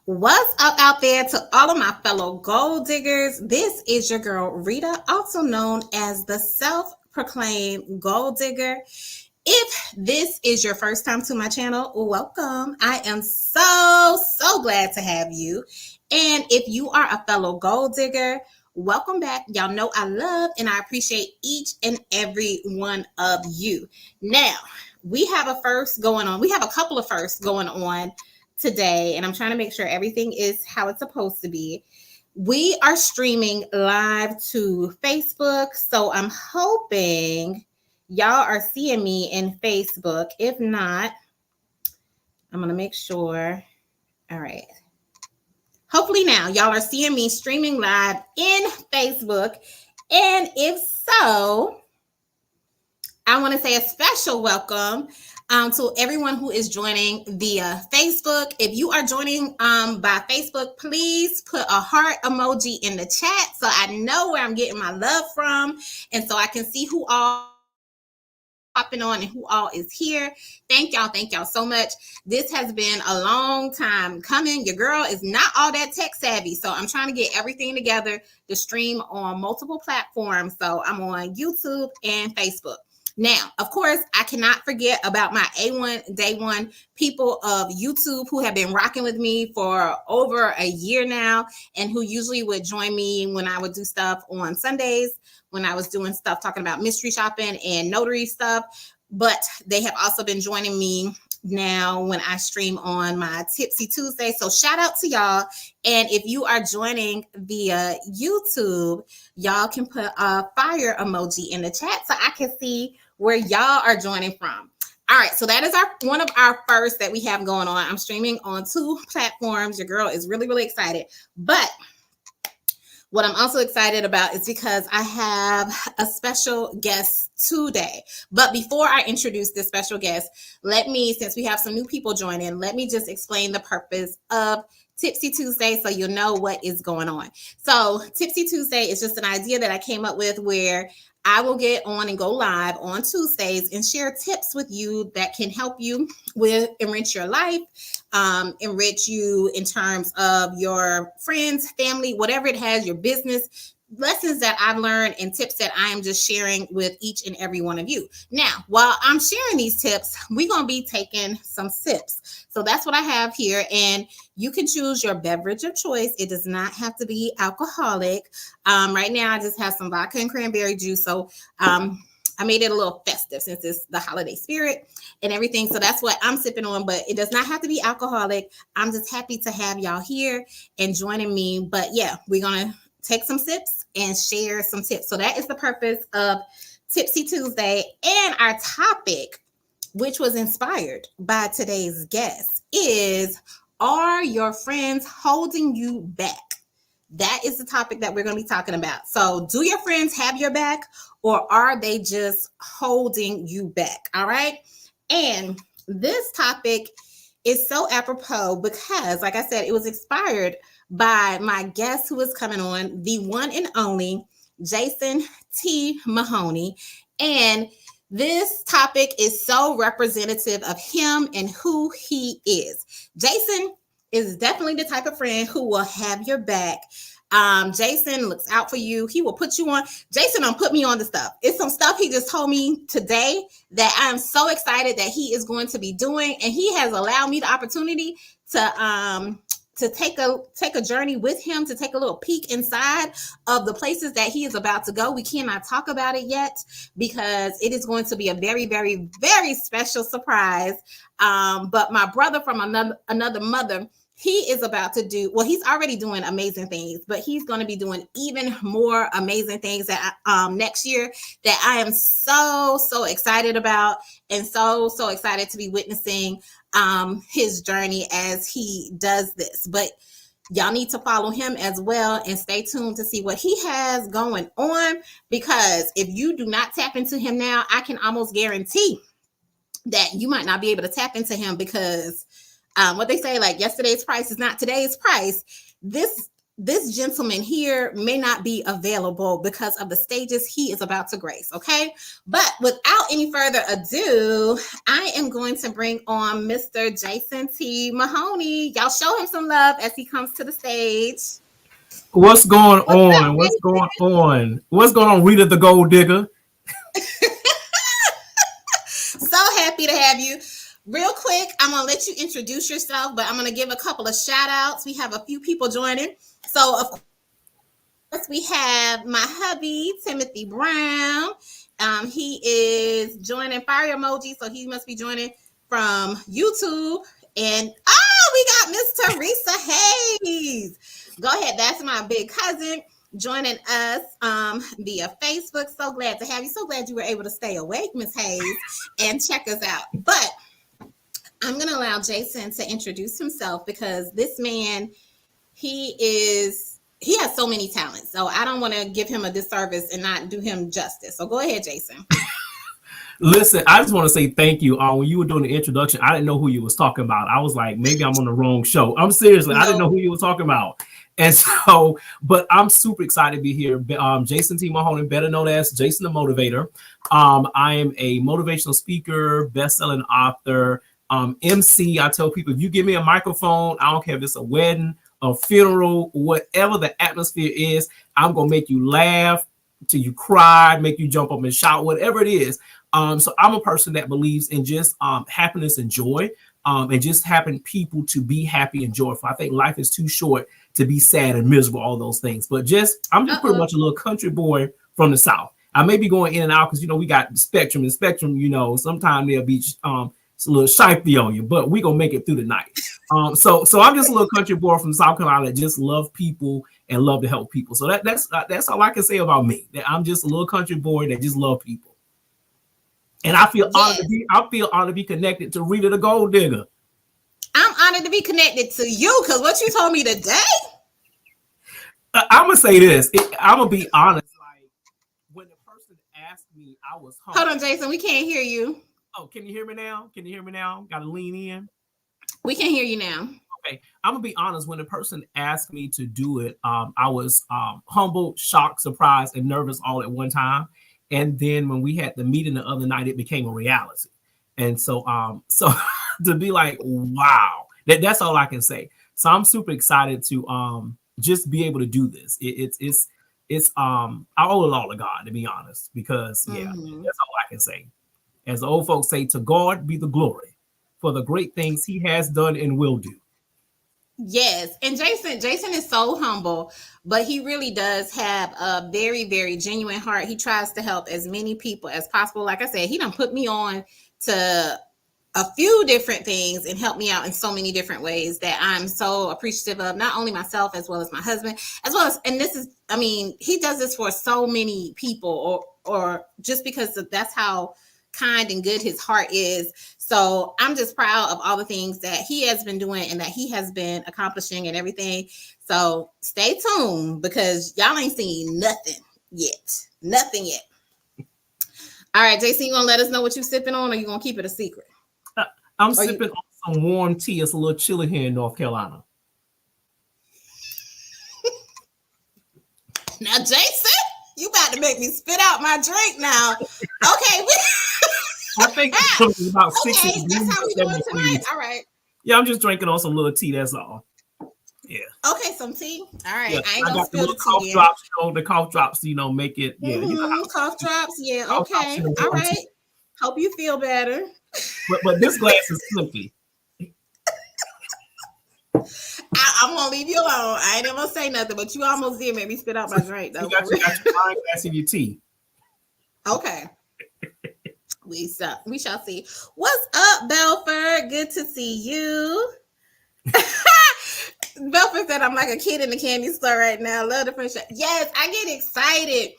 What's up out there to all of my fellow gold diggers? This is your girl Rita, also known as the self-proclaimed gold digger. If this is your first time to my channel, welcome. I am so glad to have you. And if you are a fellow gold digger, welcome back. Y'all know I love and I appreciate each and every one of you. Now, we have a first going on. We have a couple of firsts going on today, and I'm trying to make sure everything is how it's supposed to be. We are streaming live to Facebook, so I'm hoping y'all are seeing me in Facebook. If not, I'm going to make sure. All right. Hopefully now y'all are seeing me streaming live in Facebook. And if so, I want to say a special welcome to everyone who is joining via Facebook. If you are joining by Facebook, please put a heart emoji in the chat so I know where I'm getting my love from and so I can see who all popping on and who all is here. Thank y'all so much. This has been a long time coming. Your girl is not all that tech savvy, so I'm trying to get everything together to stream on multiple platforms. So I'm on YouTube and Facebook. Now, of course, I cannot forget about my A1 Day One people of YouTube who have been rocking with me for over a year now and who usually would join me when I would do stuff on Sundays, when I was doing stuff talking about mystery shopping and notary stuff. But they have also been joining me now when I stream on my Tipsy Tuesday. So shout out to y'all. And if you are joining via YouTube, y'all can put a fire emoji in the chat so I can see where y'all are joining from. All right, so that is one of our first that we have going on. I'm streaming on 2 platforms. Your girl is really excited. But what I'm also excited about is because I have a special guest today. But before I introduce this special guest, since we have some new people joining, let me just explain the purpose of Tipsy Tuesday so you'll know what is going on. So Tipsy Tuesday is just an idea that I came up with where I will get on and go live on Tuesdays and share tips with you that can help you enrich your life, enrich you in terms of your friends, family, whatever it has, your business, lessons that I've learned and tips that I am just sharing with each and every one of you. Now, while I'm sharing these tips, we're going to be taking some sips. So that's what I have here. And you can choose your beverage of choice. It does not have to be alcoholic. Right now, I just have some vodka and cranberry juice. So I made it a little festive since it's the holiday spirit and everything. So that's what I'm sipping on, but it does not have to be alcoholic. I'm just happy to have y'all here and joining me. But yeah, we're going to take some sips and share some tips. So that is the purpose of Tipsy Tuesday. And our topic, which was inspired by today's guest, is, are your friends holding you back? That is the topic that we're going to be talking about. So do your friends have your back, or are they just holding you back? All right. And this topic is so apropos because, like I said, it was inspired by my guest who is coming on, the one and only Jason T. Mahoney. And this topic is so representative of him and who he is. Jason is definitely the type of friend who will have your back. Jason looks out for you. He will put you on. Jason don't put me on the stuff. It's some stuff he just told me today that I'm so excited that he is going to be doing. And he has allowed me the opportunity to take a journey with him, to take a little peek inside of the places that he is about to go. We cannot talk about it yet because it is going to be a very special surprise. But my brother from another mother, he is about to do, well, he's already doing amazing things, but he's going to be doing even more amazing things that next year that I am so excited about, and so excited to be witnessing his journey as he does this. But y'all need to follow him as well and stay tuned to see what he has going on, because if you do not tap into him now, I can almost guarantee that you might not be able to tap into him, because what they say, like, yesterday's price is not today's price. This this gentleman here may not be available because of the stages he is about to grace, okay? But without any further ado, I am going to bring on Mr. Jason T. Mahoney. Y'all show him some love as he comes to the stage. What's going What's up, on? What's going on? What's going on, Rita the Gold Digger? So happy to have you. Real quick, I'm going to let you introduce yourself, but I'm going to give a couple of shout outs. We have a few people joining. So, of course, we have my hubby, Timothy Brown. He is joining fire emoji, so he must be joining from YouTube. And, we got Miss Teresa Hayes. Go ahead. That's my big cousin joining us via Facebook. So glad to have you. So glad you were able to stay awake, Miss Hayes, and check us out. But I'm going to allow Jason to introduce himself because this man, he has so many talents. So I don't want to give him a disservice and not do him justice. So go ahead, Jason. Listen, I just want to say thank you. When you were doing the introduction, I didn't know who you was talking about. I was like, maybe I'm on the wrong show. I'm seriously, I didn't know who you were talking about. And so, but I'm super excited to be here. Jason T. Mahoney, better known as Jason the Motivator. I am a motivational speaker, best-selling author, MC. I tell people, if you give me a microphone, I don't care if it's a wedding, a funeral, whatever the atmosphere is, I'm going to make you laugh till you cry, make you jump up and shout, whatever it is. So I'm a person that believes in just happiness and joy, and just having people to be happy and joyful. I think life is too short to be sad and miserable, all those things. But I'm just pretty much a little country boy from the South. I may be going in and out because, we got Spectrum, and Spectrum, sometimes they'll be a little shifty on you, but we gonna make it through the night. So I'm just a little country boy from South Carolina that just love people and love to help people. So that's all I can say about me. That I'm just a little country boy that just love people. And I feel honored to be connected to Rita the Gold Digger. I'm honored to be connected to you because what you told me today. I'm gonna say this. I'm gonna be honest. Like when the person asked me, I was humble. Hold on, Jason. We can't hear you. Oh, can you hear me now? Got to lean in. We can hear you now. Okay, I'm gonna be honest. When the person asked me to do it, I was humbled, shocked, surprised, and nervous all at one time. And then when we had the meeting the other night, it became a reality. And so to be like, wow, that's all I can say. So I'm super excited to just be able to do this. It's I owe it all to God, to be honest, because that's all I can say. As the old folks say, to God be the glory for the great things he has done and will do. Yes. And Jason is so humble, but he really does have a very, very genuine heart. He tries to help as many people as possible. Like I said, he done put me on to a few different things and helped me out in so many different ways that I'm so appreciative of, not only myself as well as my husband, as well as, and this is, he does this for so many people or just because that's how kind and good his heart is. So I'm just proud of all the things that he has been doing and that he has been accomplishing and everything. So stay tuned because y'all ain't seen nothing yet. All right, Jason, you gonna let us know what you sipping on, or you gonna keep it a secret? I'm sipping on some warm tea. It's a little chilly here in North Carolina. Now, Jason, you about to make me spit out my drink now. Okay. I think it's about 60 degrees. That's how we doing tonight. All right. Yeah, I'm just drinking on some little tea. That's all. Yeah. Okay, some tea. All right. Yeah, I ain't gonna spill the cough tea. Drops, the cough drops, make it. Yeah. Cough drops. Yeah. Okay. All right. Hope you feel better. But this glass is empty. I'm gonna leave you alone. I ain't gonna say nothing, but you almost did make me spit out my drink. Though. You got your wine glass in your tea. Okay. We shall see. What's up, Belford? Good to see you. Belford said I'm like a kid in the candy store right now. Love the friendship. Yes, I get excited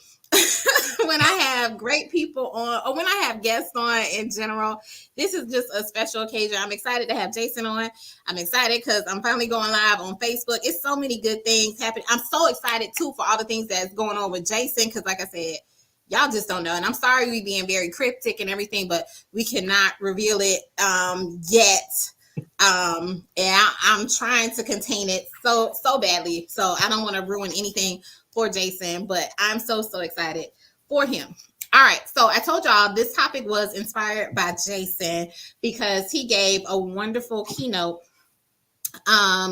when I have great people on, or when I have guests on in general. This is just a special occasion. I'm excited to have Jason on. I'm excited because I'm finally going live on Facebook. It's so many good things happening. I'm so excited too for all the things that's going on with Jason because, like I said, y'all just don't know. And I'm sorry we being very cryptic and everything, but we cannot reveal it yet. And I'm trying to contain it so badly. So I don't want to ruin anything for Jason, but I'm so excited for him. All right, so I told y'all this topic was inspired by Jason because he gave a wonderful keynote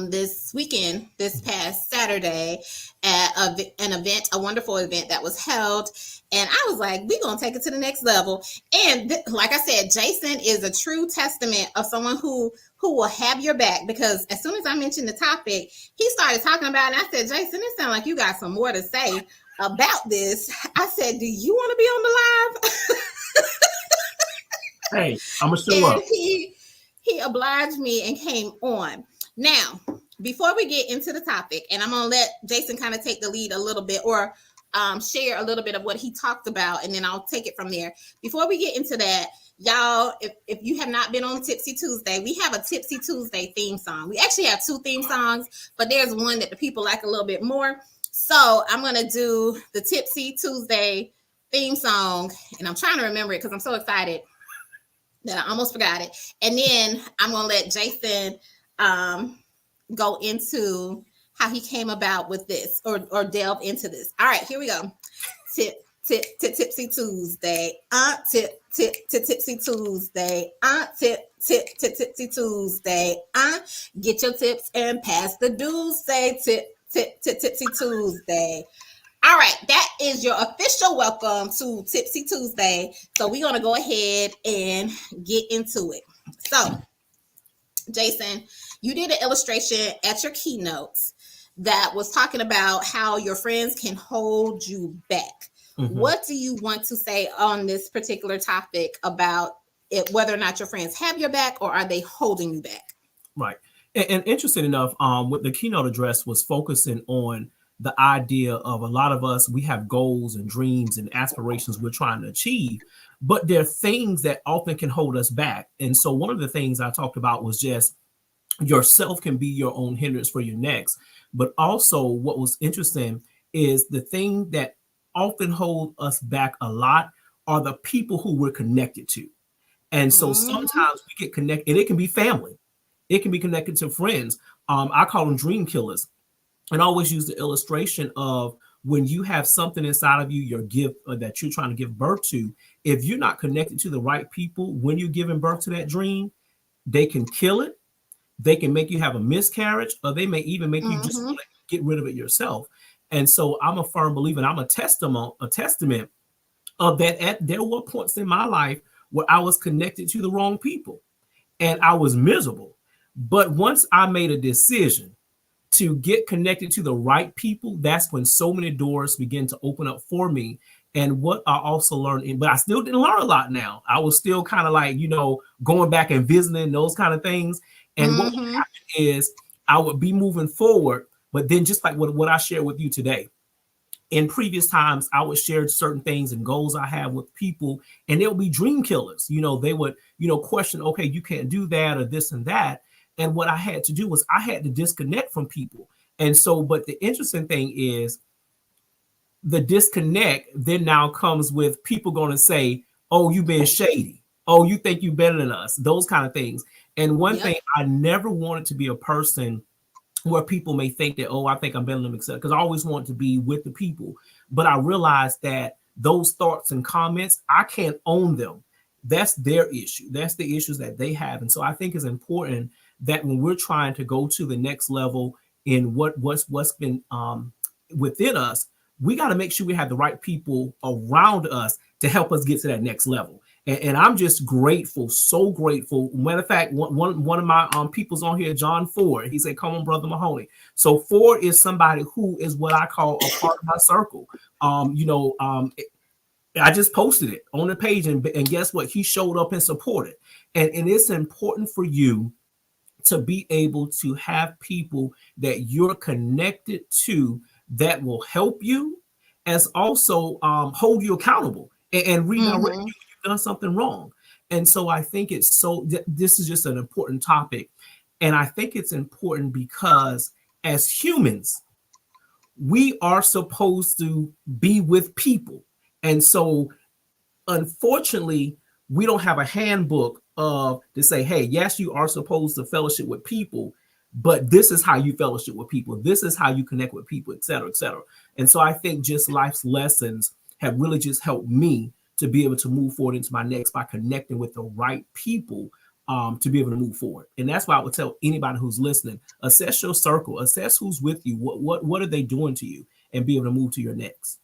this weekend, this past Saturday, at an event, a wonderful event that was held. And I was like, we're going to take it to the next level. And like I said, Jason is a true testament of someone who will have your back, because as soon as I mentioned the topic, he started talking about it. And I said, Jason, it sounds like you got some more to say about this. I said, do you want to be on the live? Hey, I'm gonna show And up. he obliged me and came on. Now, before we get into the topic, and I'm gonna let Jason kind of take the lead a little bit, or share a little bit of what he talked about, and then I'll take it from there. Before we get into that, y'all, if you have not been on Tipsy Tuesday, we have a Tipsy Tuesday theme song. We actually have two theme songs, but there's one that the people like a little bit more. So I'm gonna do the Tipsy Tuesday theme song, and I'm trying to remember it because I'm so excited that I almost forgot it. And then I'm gonna let Jason um, go into how he came about with this, or delve into this. All right, here we go. Tipsy Tuesday. Tipsy Tuesday. Tipsy Tuesday. Get your tips and pass the dues. Say Tipsy Tuesday. All right, that is your official welcome to Tipsy Tuesday. So we're gonna go ahead and get into it. So, Jason, you did an illustration at your keynotes that was talking about how your friends can hold you back. Mm-hmm. What do you want to say on this particular topic about it, whether or not your friends have your back or are they holding you back? Right. And interesting enough, what the keynote address was focusing on the idea of a lot of us, we have goals and dreams and aspirations we're trying to achieve, but there are things that often can hold us back. And so one of the things I talked about was just yourself can be your own hindrance for your next. But also what was interesting is the thing that often hold us back a lot are the people who we're connected to. And so sometimes we get connected, and it can be family. It can be connected to friends. I call them dream killers. And I always use the illustration of when you have something inside of you, your gift that you're trying to give birth to, if you're not connected to the right people when you're giving birth to that dream, they can kill it. They can make you have a miscarriage, or they may even make you just want to get rid of it yourself. And so I'm a firm believer, and I'm a testament of that. There were points in my life where I was connected to the wrong people and I was miserable. But once I made a decision to get connected to the right people, that's when so many doors begin to open up for me. And what I also learned, but I still didn't learn a lot now. I was still kind of like, going back and visiting those kind of things. And what would happen is I would be moving forward, but then just like what I shared with you today, in previous times, I would share certain things and goals I have with people, and they would be dream killers. They would, question, okay, you can't do that or this and that. And what I had to do was I had to disconnect from people. And so, but the interesting thing is the disconnect then now comes with people going to say, oh, you being shady. Oh, you think you better than us. Those kind of things. And one thing, I never wanted to be a person where people may think that, oh, I think I'm better than them, etc. Because I always want to be with the people. But I realized that those thoughts and comments, I can't own them. That's their issue. That's the issues that they have. And so I think it's important that when we're trying to go to the next level in what's been within us, we got to make sure we have the right people around us to help us get to that next level. And I'm just grateful, so grateful. Matter of fact, one of my people's on here, John Ford, he said, come on, Brother Mahoney. So Ford is somebody who is what I call a part of my circle. I just posted it on the page, and guess what? He showed up and supported. And it's important for you to be able to have people that you're connected to that will help you, as also hold you accountable and redirect you if you've done something wrong. And so I think this is just an important topic. And I think it's important because as humans, we are supposed to be with people. And so unfortunately, we don't have a handbook of to say, hey, yes, you are supposed to fellowship with people, but this is how you fellowship with people. This is how you connect with people, et cetera, et cetera. And so I think just life's lessons have really just helped me to be able to move forward into my next by connecting with the right people to be able to move forward. And that's why I would tell anybody who's listening, assess your circle, assess who's with you, what are they doing to you, and be able to move to your next.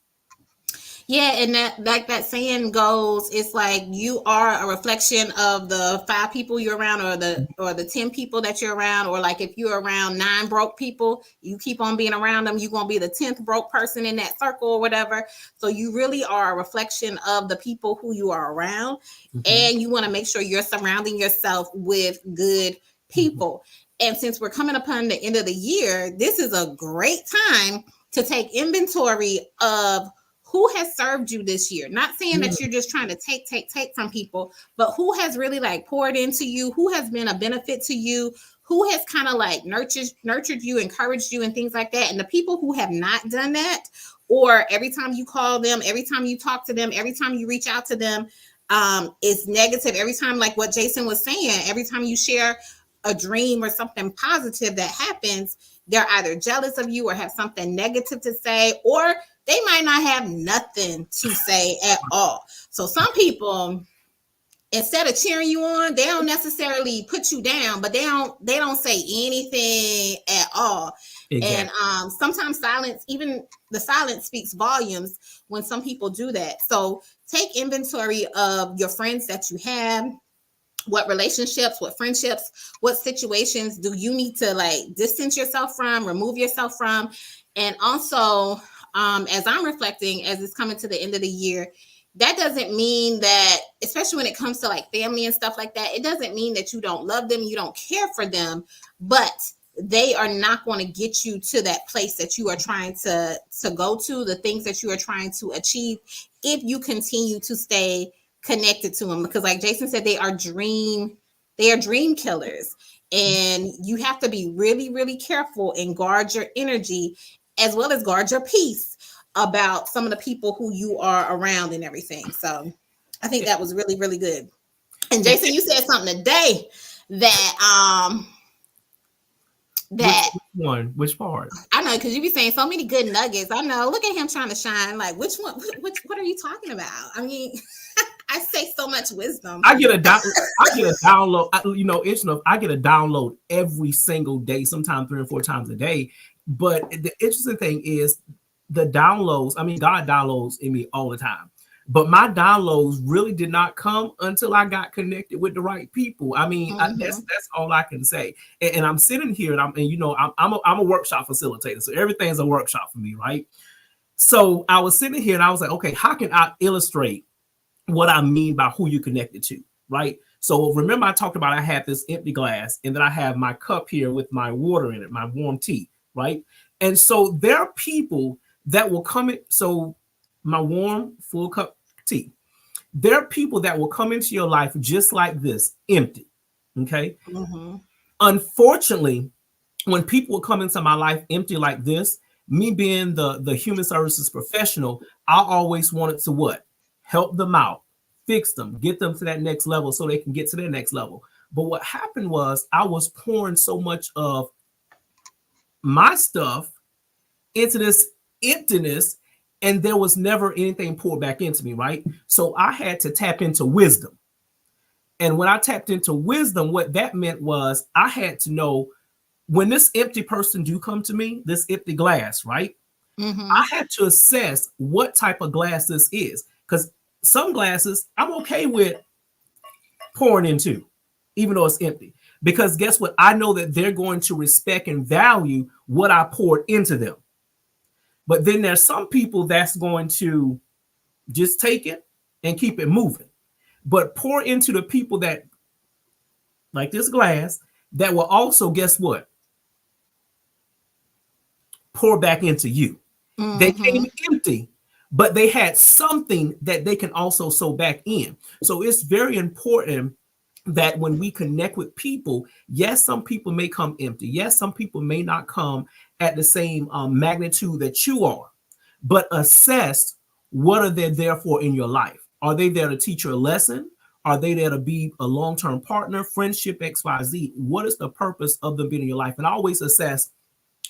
Yeah, and that like that saying goes, it's like you are a reflection of the 5 people you're around, or the 10 people that you're around, or like if you're around 9 broke people, you keep on being around them, you're gonna be the 10th broke person in that circle or whatever. So you really are a reflection of the people who you are around, and you want to make sure you're surrounding yourself with good people. And since we're coming upon the end of the year, this is a great time to take inventory of who has served you this year. Not saying that you're just trying to take from people, but who has really like poured into you, who has been a benefit to you, who has kind of like nurtured you, encouraged you, and things like that. And the people who have not done that, or every time you call them, every time you talk to them, every time you reach out to them, it's negative. Every time, like what Jason was saying, every time you share a dream or something positive that happens, they're either jealous of you or have something negative to say, or they might not have nothing to say at all. So some people, instead of cheering you on, they don't necessarily put you down, but they don't say anything at all. Exactly. And sometimes silence, even the silence speaks volumes when some people do that. So take inventory of your friends that you have. What relationships, what friendships, what situations do you need to like distance yourself from, remove yourself from? And also, as I'm reflecting, as it's coming to the end of the year, that doesn't mean that, especially when it comes to like family and stuff like that, it doesn't mean that you don't love them, you don't care for them, but they are not going to get you to that place that you are trying to go to, the things that you are trying to achieve, if you continue to stay connected to them. Because like Jason said, they are dream killers, and you have to be really, really careful and guard your energy, as well as guard your peace about some of the people who you are around and everything. So I think that was really, really good. And Jason, you said something today that which part? I know, because you be saying so many good nuggets. I know. Look at him trying to shine. Like, which one? What are you talking about? I mean, I say so much wisdom. I get a download. I get a download every single day, sometimes 3 or 4 times a day. But the interesting thing is the downloads. I mean, God downloads in me all the time. But my downloads really did not come until I got connected with the right people. I mean, that's all I can say. And I'm sitting here, and I'm a workshop facilitator, so everything's a workshop for me, right? So I was sitting here, and I was like, okay, how can I illustrate what I mean by who you connected to, right? So remember, I talked about I have this empty glass, and then I have my cup here with my water in it, my warm tea, right? And so there are people that will come in. So my warm, full cup tea. There are people that will come into your life just like this, empty. Okay. Unfortunately, when people will come into my life empty like this, me being the human services professional, I always wanted to what? Help them out, fix them, get them to that next level so they can get to their next level. But what happened was I was pouring so much of my stuff into this emptiness, and there was never anything poured back into me, right? So I had to tap into wisdom. And when I tapped into wisdom, what that meant was I had to know when this empty person do come to me, this empty glass, right? I had to assess what type of glass this is, because some glasses I'm okay with pouring into, even though it's empty. Because guess what? I know that they're going to respect and value what I poured into them. But then there's some people that's going to just take it and keep it moving. But pour into the people that, like this glass, that will also, guess what? Pour back into you. They came empty, but they had something that they can also sow back in. So it's very important that when we connect with people, yes, some people may come empty. Yes, some people may not come at the same magnitude that you are, but assess what are they there for in your life. Are they there to teach you a lesson? Are they there to be a long-term partner, friendship, XYZ? What is the purpose of them being in your life? And I always assess,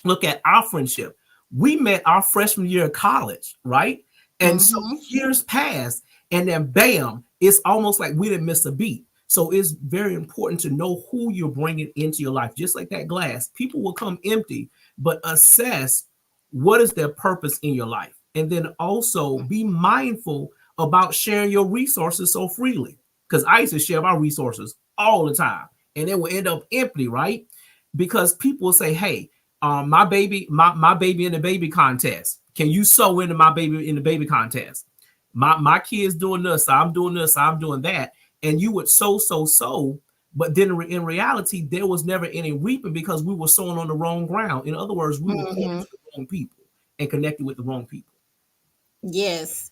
look at our friendship. We met our freshman year of college, right? And so Mm-hmm. years passed, and then bam, it's almost like we didn't miss a beat. So it's very important to know who you're bringing into your life. Just like that glass, people will come empty, but assess what is their purpose in your life. And then also be mindful about sharing your resources so freely. Because I used to share my resources all the time, and it will end up empty, right? Because people will say, hey, my baby in the baby contest. Can you sew into my baby in the baby contest? My kids doing this, I'm doing this, I'm doing that. And you would sow, but then in reality, there was never any reaping because we were sowing on the wrong ground. In other words, we were pouring Mm-hmm. to the wrong people and connected with the wrong people. Yes.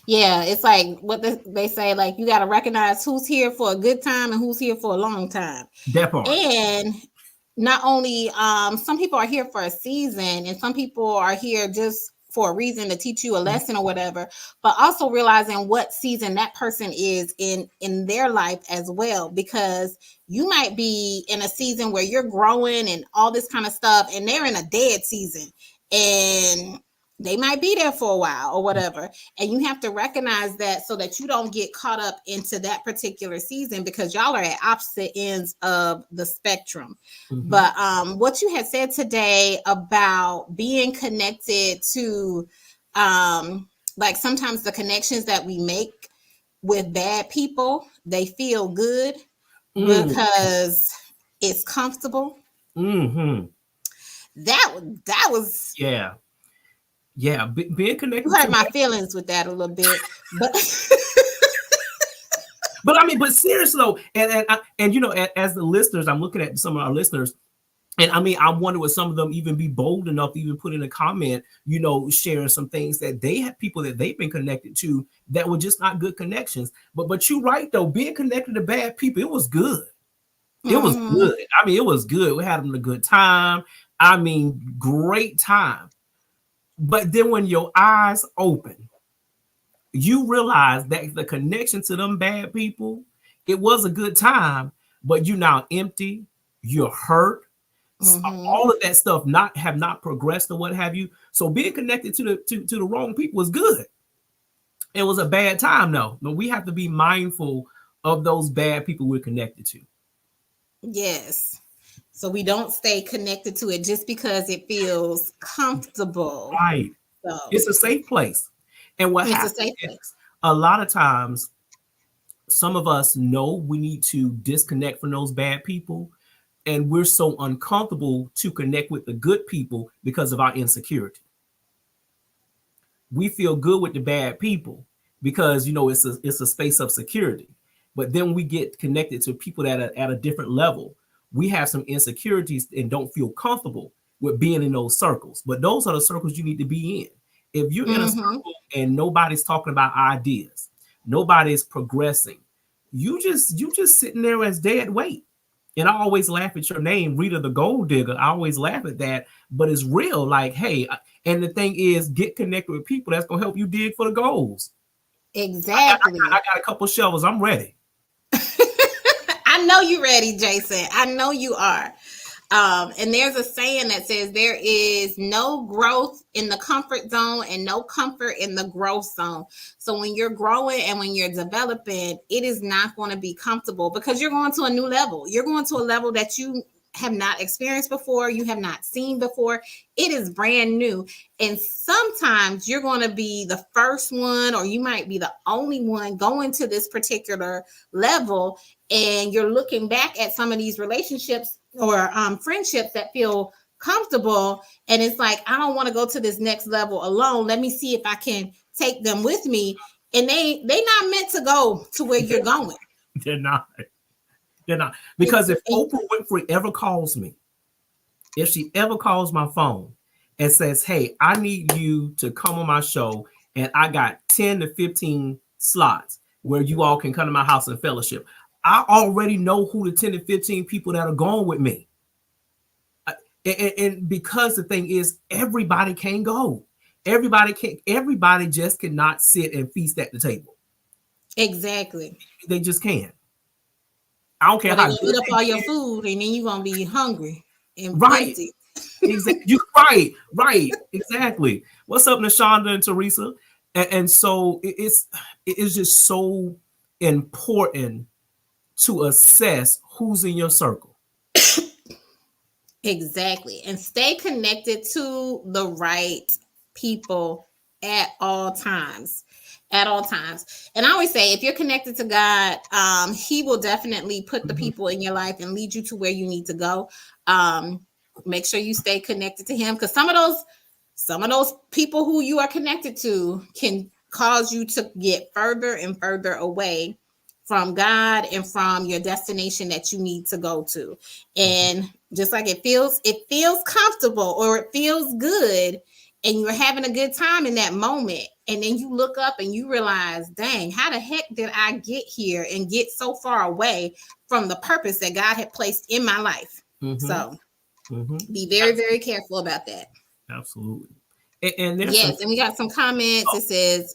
Yeah. It's like what they say, like you got to recognize who's here for a good time and who's here for a long time. That part. And not only some people are here for a season and some people are here just for a reason to teach you a lesson or whatever, but also realizing what season that person is in their life as well, because you might be in a season where you're growing and all this kind of stuff and they're in a dead season and they might be there for a while or whatever, and you have to recognize that so that you don't get caught up into that particular season because y'all are at opposite ends of the spectrum. Mm-hmm. But what you had said today about being connected to like sometimes the connections that we make with bad people, they feel good because it's comfortable. Mm-hmm. That was, Yeah, being connected you hurt to my feelings with that a little bit, but but I mean, but seriously though, and you know, as the listeners, I'm looking at some of our listeners, and I mean, I wonder would some of them even be bold enough to even put in a comment, you know, sharing some things that they have people that they've been connected to that were just not good connections. But you're right though, being connected to bad people, it was good. It was good. I mean, it was good. We had them a good time. I mean, great time. But then when your eyes open, you realize that the connection to them bad people, it was a good time, but you now empty, you're hurt. All of that stuff have not progressed or what have you. So being connected to the wrong people is good. It was a bad time though, but we have to be mindful of those bad people we're connected to. yes. So we don't stay connected to it just because it feels comfortable. Right. So It's a safe place. And what it's a happens safe is place. a lot of times, some of us know we need to disconnect from those bad people. And we're so uncomfortable to connect with the good people because of our insecurity. We feel good with the bad people because you know it's a space of security. But then we get connected to people that are at a different level. We have some insecurities and don't feel comfortable with being in those circles. But those are the circles you need to be in. If you're in a circle and nobody's talking about ideas, nobody's progressing, you just sitting there as dead weight. And I always laugh at your name, Rita the Gold Digger. I always laugh at that, but it's real. Like, hey, and the thing is, get connected with people that's gonna help you dig for the goals. I Exactly. got a couple shovels. I'm ready. I know you ready, Jason. I know you are. And there's a saying that says there is no growth in the comfort zone and no comfort in the growth zone. So when you're growing and when you're developing, it is not going to be comfortable because you're going to a new level. You're going to a level that you have not experienced before, you have not seen before. It is brand new. And sometimes you're going to be the first one, or you might be the only one going to this particular level. And you're looking back at some of these relationships or friendships that feel comfortable. And it's like, I don't want to go to this next level alone. Let me see if I can take them with me. And they not meant to go to where you're going. They're not. They're not. Because if Oprah Winfrey ever calls me, if she ever calls my phone and says, hey, I need you to come on my show, and I got 10 to 15 slots where you all can come to my house and fellowship, I already know who the 10 to 15 people that are going with me. And because the thing is, everybody can't go. Everybody just cannot sit and feast at the table. Exactly. They just can't. I don't care Or they're how gonna good eat up they all your get. food and then you're gonna be hungry and Right. empty. Exactly. You right. Exactly. What's up, Nashonda and Teresa? And so it's just so important to assess who's in your circle. Exactly. And stay connected to the right people at all times. At all times. And I always say, if you're connected to God, He will definitely put the Mhm. people in your life and lead you to where you need to go. Um, Make sure you stay connected to Him, because some of those people who you are connected to can cause you to get further and further away from God and from your destination that you need to go to. Mhm. And just like it feels comfortable or it feels good and you're having a good time in that moment, and then you look up and you realize, dang, how the heck did I get here and get so far away from the purpose that God had placed in my life? Mhm. So Mhm. be very, very careful about that. Absolutely. And there's some. Yes, and we got some comments. Oh, It says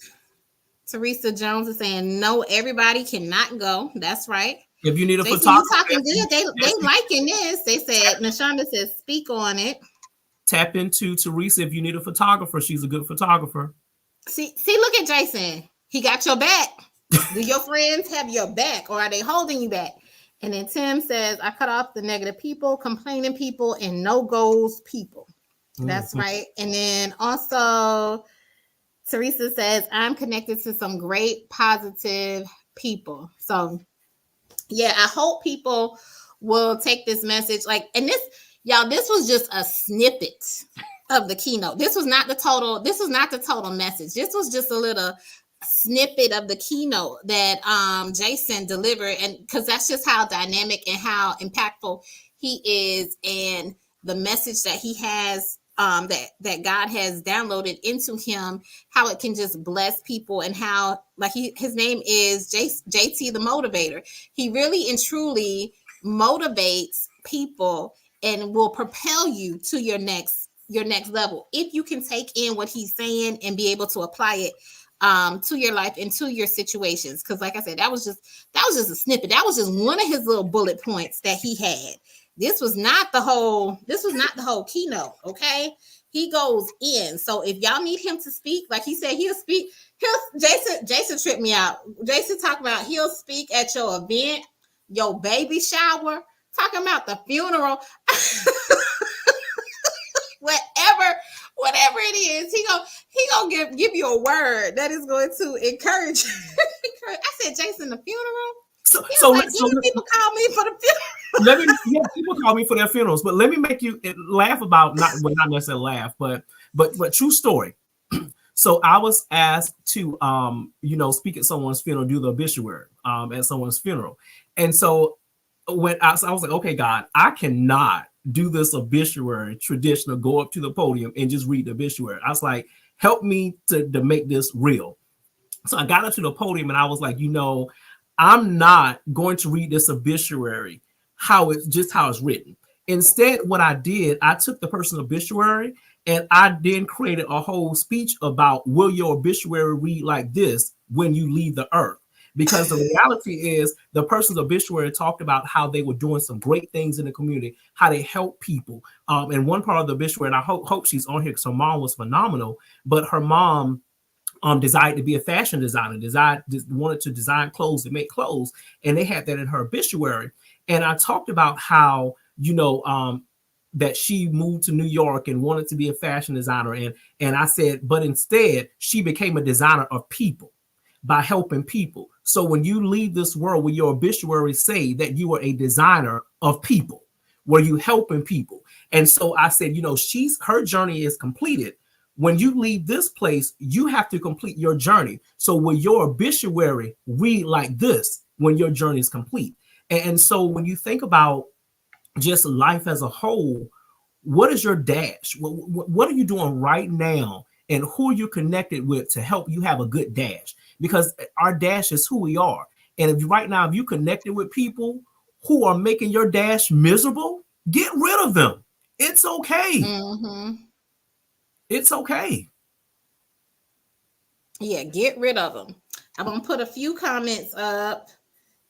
Teresa Jones is saying no, everybody cannot go. That's right. if you need a Jason, you photographer, talking good. They that's liking this. They said Nashonda says speak on it. tap into Teresa if you need a photographer. She's a good photographer. See, look at Jason. He got your back. Do your friends have your back, or are they holding you back? And then Tim says, I cut off the negative people, complaining people, and no goals people. That's Mhm. right. And then also Teresa says, I'm connected to some great positive people. So yeah, I hope people will take this message. And y'all, this was just a snippet of the keynote. This was not the total message. This was just a little snippet of the keynote that Jason delivered. And because that's just how dynamic and how impactful he is, and the message that he has, that God has downloaded into him, how it can just bless people, and how, like, his name is JT the Motivator. He really and truly motivates people and will propel you to your next level if you can take in what he's saying and be able to apply it to your life and to your situations. Because like I said, that was just a snippet. That was just one of his little bullet points that he had. This was not the whole keynote. Okay, he goes in. So if y'all need him to speak, like he said, he'll speak. Jason tripped me out. Jason talked about he'll speak at your event, your baby shower, talking about the funeral. whatever whatever it is, he gonna give you a word that is going to encourage you. I said, Jason, the funeral. So, He was so, like, so any people call me for the funeral. let me. Yeah, people call me for their funerals, but let me make you laugh about not necessarily laugh, but true story. So I was asked to speak at someone's funeral, do the obituary at someone's funeral, and so I was like, okay, God, I cannot do this obituary traditional, go up to the podium and just read the obituary. I was like, help me to make this real. So I got up to the podium and I was like, I'm not going to read this obituary how it's written. Instead, what I did, I took the person's obituary and I then created a whole speech about, will your obituary read like this when you leave the earth? Because the reality is, the person's obituary talked about how they were doing some great things in the community, how they help people. And one part of the obituary, and I hope she's on here because her mom was phenomenal, but her mom desired to be a fashion designer, wanted to design clothes and make clothes, and they had that in her obituary. And I talked about how that she moved to New York and wanted to be a fashion designer, and I said, but instead she became a designer of people by helping people. So when you leave this world, will your obituary say that you are a designer of people? Were you helping people? And so I said, her journey is completed. When you leave this place, you have to complete your journey. So will your obituary read like this when your journey is complete? And so when you think about just life as a whole, what is your dash? What are you doing right now? And who are you connected with to help you have a good dash? Because our dash is who we are. And if you connected with people who are making your dash miserable, get rid of them. It's okay. Mm-hmm. It's okay. Yeah, get rid of them. I'm gonna put a few comments up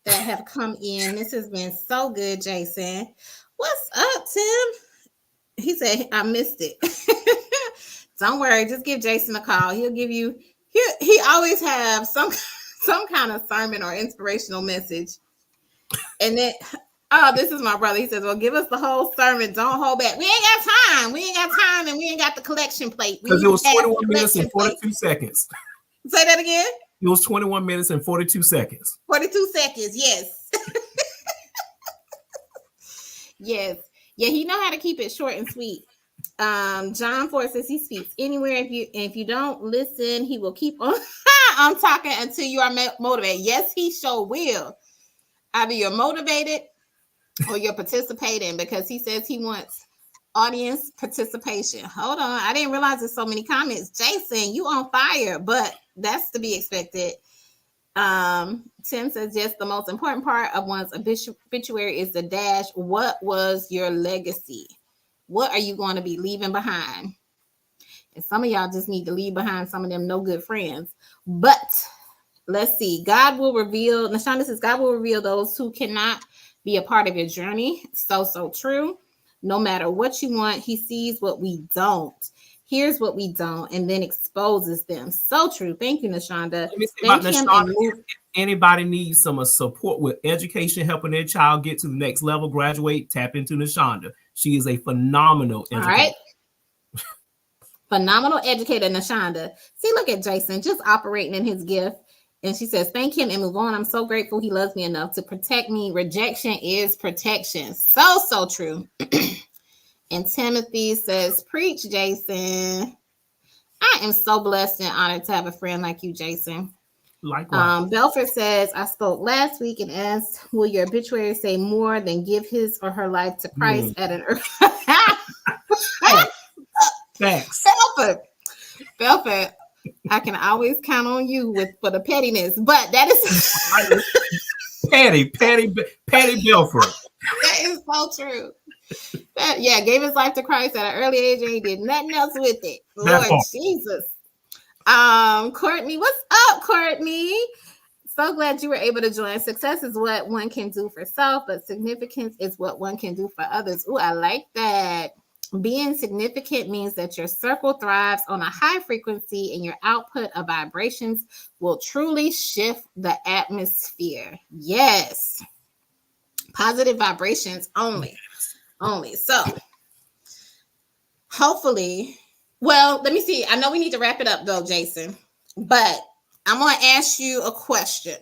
that have come in. This has been so good, Jason. What's up, Tim? He said I missed it. Don't worry, just give Jason a call. He'll give you. He always have some kind of sermon or inspirational message. And then, oh, this is my brother. He says, "Well, give us the whole sermon. Don't hold back. We ain't got time. We ain't got time, and we ain't got the collection plate. We Because need it to was pass 21 the minutes and collection 42 plate." seconds. Say that again. It was 21 minutes and 42 seconds. 42 seconds. Yes. Yes. Yeah, he know how to keep it short and sweet. John Ford says he speaks anywhere. If you don't listen, he will keep on on talking until you are motivated. Yes, he sure will. Either you're motivated or you're participating, because he says he wants audience participation. Hold on, I didn't realize there's so many comments. Jason, you on fire, but that's to be expected. Tim says, yes, the most important part of one's obituary is the dash. What was your legacy? What are you going to be leaving behind? And some of y'all just need to leave behind some of them no good friends. But let's see. God will reveal, Nashonda says, God will reveal those who cannot be a part of your journey. So true. No matter what you want, he sees what we don't. Here's what we don't, and then exposes them. So true. Thank you, Nashonda. Let me say Thank about him Nashonda, and move. if anybody needs some support with education, helping their child get to the next level, graduate, tap into Nashonda. She is a phenomenal educator. All right. Phenomenal educator, Nashonda. See, look at Jason just operating in his gift. And she says, thank him and move on. I'm so grateful he loves me enough to protect me. Rejection is protection. So true. And Timothy says, preach, Jason. I am so blessed and honored to have a friend like you, Jason. Likewise. Belford says, I spoke last week and asked, will your obituary say more than give his or her life to Christ at an early... Thanks. Belford, I can always count on you for the pettiness, but that is Patty Belford. That is so true. Gave his life to Christ at an early age and he did nothing else with it. Lord Jesus. Courtney, what's up, Courtney? So glad you were able to join. Success is what one can do for self, but significance is what one can do for others. Ooh, I like that. Being significant means that your circle thrives on a high frequency and your output of vibrations will truly shift the atmosphere. Yes. Positive vibrations only. So hopefully, well, let me see. I know we need to wrap it up though, Jason, but I'm going to ask you a question.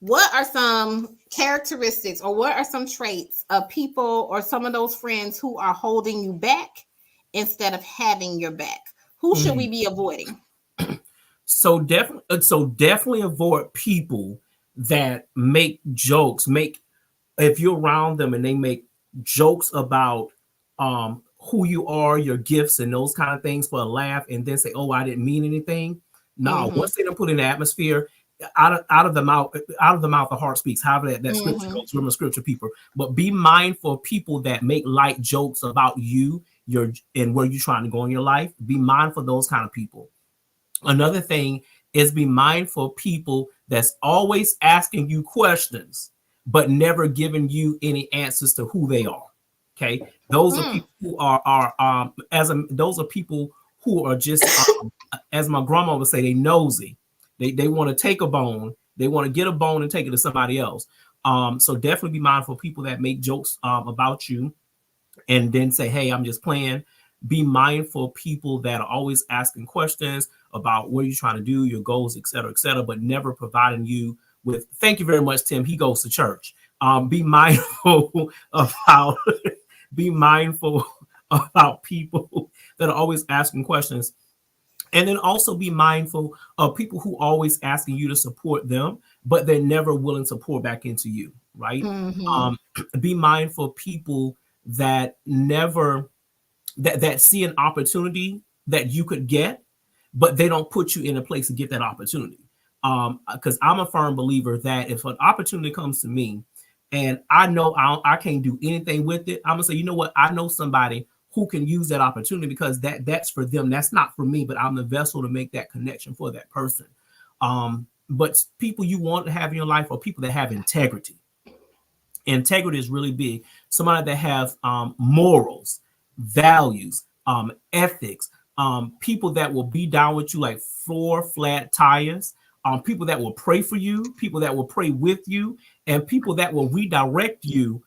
What are some characteristics or what are some traits of people or some of those friends who are holding you back instead of having your back? Who should we be avoiding? So definitely avoid people that make jokes. If you're around them and they make jokes about who you are, your gifts, and those kind of things for a laugh, and then say, "Oh, I didn't mean anything." No, once they don't put in the atmosphere, out of the mouth, the heart speaks. However that scripture goes. Remember scripture, people. But be mindful of people that make light jokes about you, and where you're trying to go in your life. Be mindful of those kind of people. Another thing is be mindful of people that's always asking you questions, but never giving you any answers to who they are. Okay, those are people who are those are people who are just as my grandma would say, they nosy. They want to take a bone, they want to get a bone and take it to somebody else. So definitely be mindful of people that make jokes about you and then say, "Hey, I'm just playing." Be mindful of people that are always asking questions about what you're trying to do, your goals, et cetera, but never providing you with, thank you very much, Tim. He goes to church. Be mindful about people that are always asking questions. And then also be mindful of people who are always asking you to support them, but they're never willing to pour back into you, right? Be mindful of people that never that see an opportunity that you could get, but they don't put you in a place to get that opportunity. Because I'm a firm believer that if an opportunity comes to me and I know I can't do anything with it, I'm gonna say, you know what? I know somebody who can use that opportunity, because that's for them. That's not for me, but I'm the vessel to make that connection for that person. But people you want to have in your life are people that have integrity. Integrity is really big. Somebody that have morals, values, ethics, people that will be down with you like four flat tires, people that will pray for you, people that will pray with you, and people that will redirect you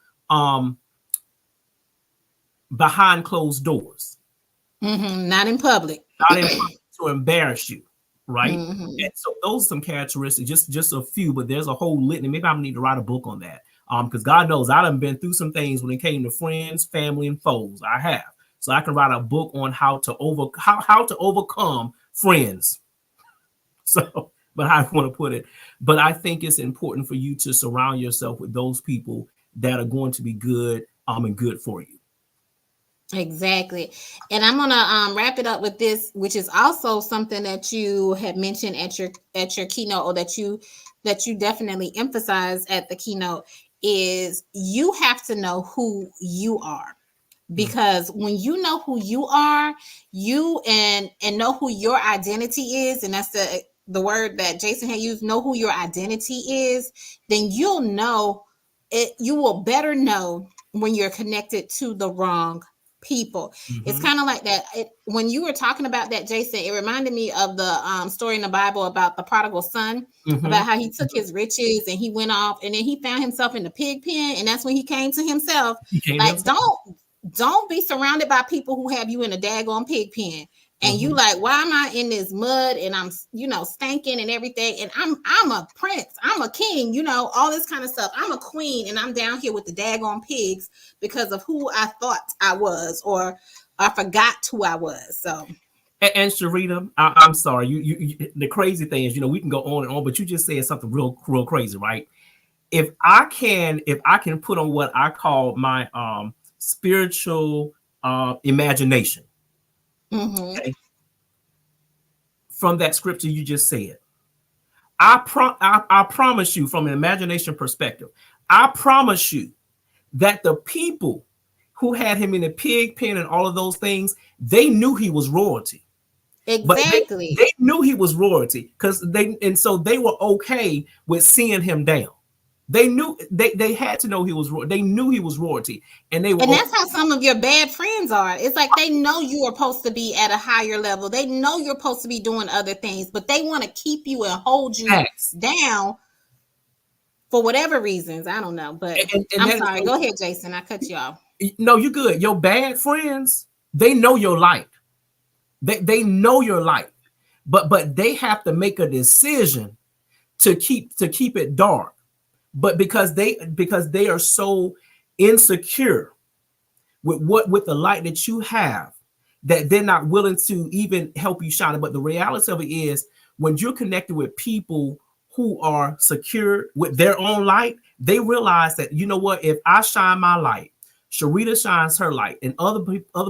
behind closed doors. Not in public. Not in public to embarrass you, right? Mm-hmm. And so those are some characteristics, just a few, but there's a whole litany. Maybe I need to write a book on that. Because God knows I done been through some things when it came to friends, family, and foes. I have. So I can write a book on how to overcome friends. So, but how I want to put it. But I think it's important for you to surround yourself with those people that are going to be good and good for you. Exactly. And I'm gonna wrap it up with this, which is also something that you had mentioned at your keynote, or that you definitely emphasize at the keynote, is you have to know who you are. Because when you know who you are, you and know who your identity is, and that's the word that Jason had used, know who your identity is, then you'll know it. You will better know when you're connected to the wrong people. It's kind of like that. When you were talking about that, Jason, it reminded me of the story in the Bible about the prodigal son, about how he took his riches and he went off, and then he found himself in the pig pen, and that's when he came to himself. Like, don't be surrounded by people who have you in a daggone pig pen, and you like, why am I in this mud, and I'm stinking and everything, and I'm a prince, I'm a king, all this kind of stuff. I'm a queen, and I'm down here with the daggone pigs because of who I thought I was, or I forgot who I was. So. And Sharita, I'm sorry. You the crazy thing is, we can go on and on, but you just said something real crazy, right? If I can put on what I call my spiritual imagination, okay, from that scripture you just said, I promise you, from an imagination perspective, I promise you that the people who had him in the pig pen and all of those things, they knew he was royalty. Exactly. But they knew he was royalty, so they were okay with seeing him down. They knew they had to know he was royalty. They knew he was royalty, and that's how some of your bad friends are. It's like they know you are supposed to be at a higher level. They know you're supposed to be doing other things, but they want to keep you and hold you down for whatever reasons. I don't know, but I'm sorry. Go ahead, Jason. I cut you off. No, you're good. Your bad friends, they know your light. They know your light, but they have to make a decision to keep it dark. But because they are so insecure with the light that you have, that they're not willing to even help you shine it. But the reality of it is, when you're connected with people who are secure with their own light, they realize that, you know what, if I shine my light, Sharita shines her light, and other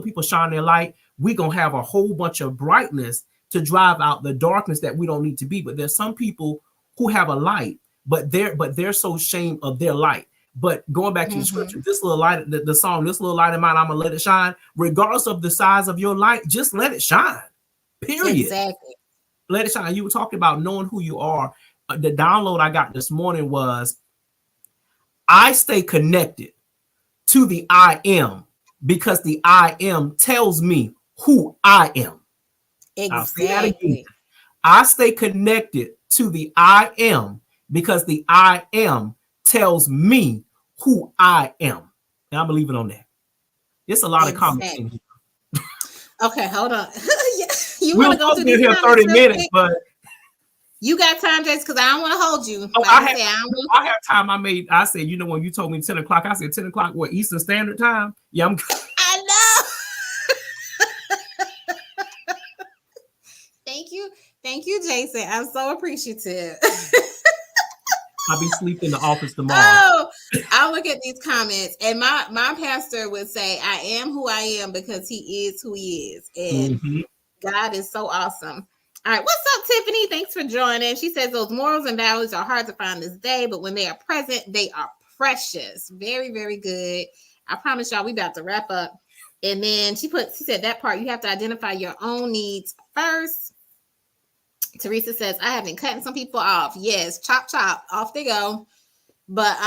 people shine their light, we're gonna have a whole bunch of brightness to drive out the darkness that we don't need to be. But there's some people who have a light, but they're so ashamed of their light. But going back to the scripture, this little light, the song, this little light of mine, I'm gonna let it shine. Regardless of the size of your light, just let it shine. Period. Exactly. Let it shine. You were talking about knowing who you are. The download I got this morning was, I stay connected to the I am, because the I am tells me who I am. Exactly. I'll say that again. I stay connected to the I am, because the I am tells me who I am. And I'm gonna leave it on that. There's a lot of comments in here. Okay, hold on. You want to go through here 30 minutes, but you got time, Jason, because I don't want to hold you. Oh, I have time. I said, when you told me 10 o'clock, I said 10 o'clock, what, Eastern Standard Time? Yeah, I know. Thank you, Jason. I'm so appreciative. I'll be sleeping in the office tomorrow. Oh, I'll look at these comments, and my pastor would say, I am who I am because he is who he is. And God is so awesome. All right, what's up, Tiffany? Thanks for joining. She says those morals and values are hard to find this day, but when they are present, they are precious. Very, very good. I promise y'all, we about to wrap up. And then she said that part, you have to identify your own needs first. Teresa says, I have been cutting some people off. Yes, chop, chop, off they go. But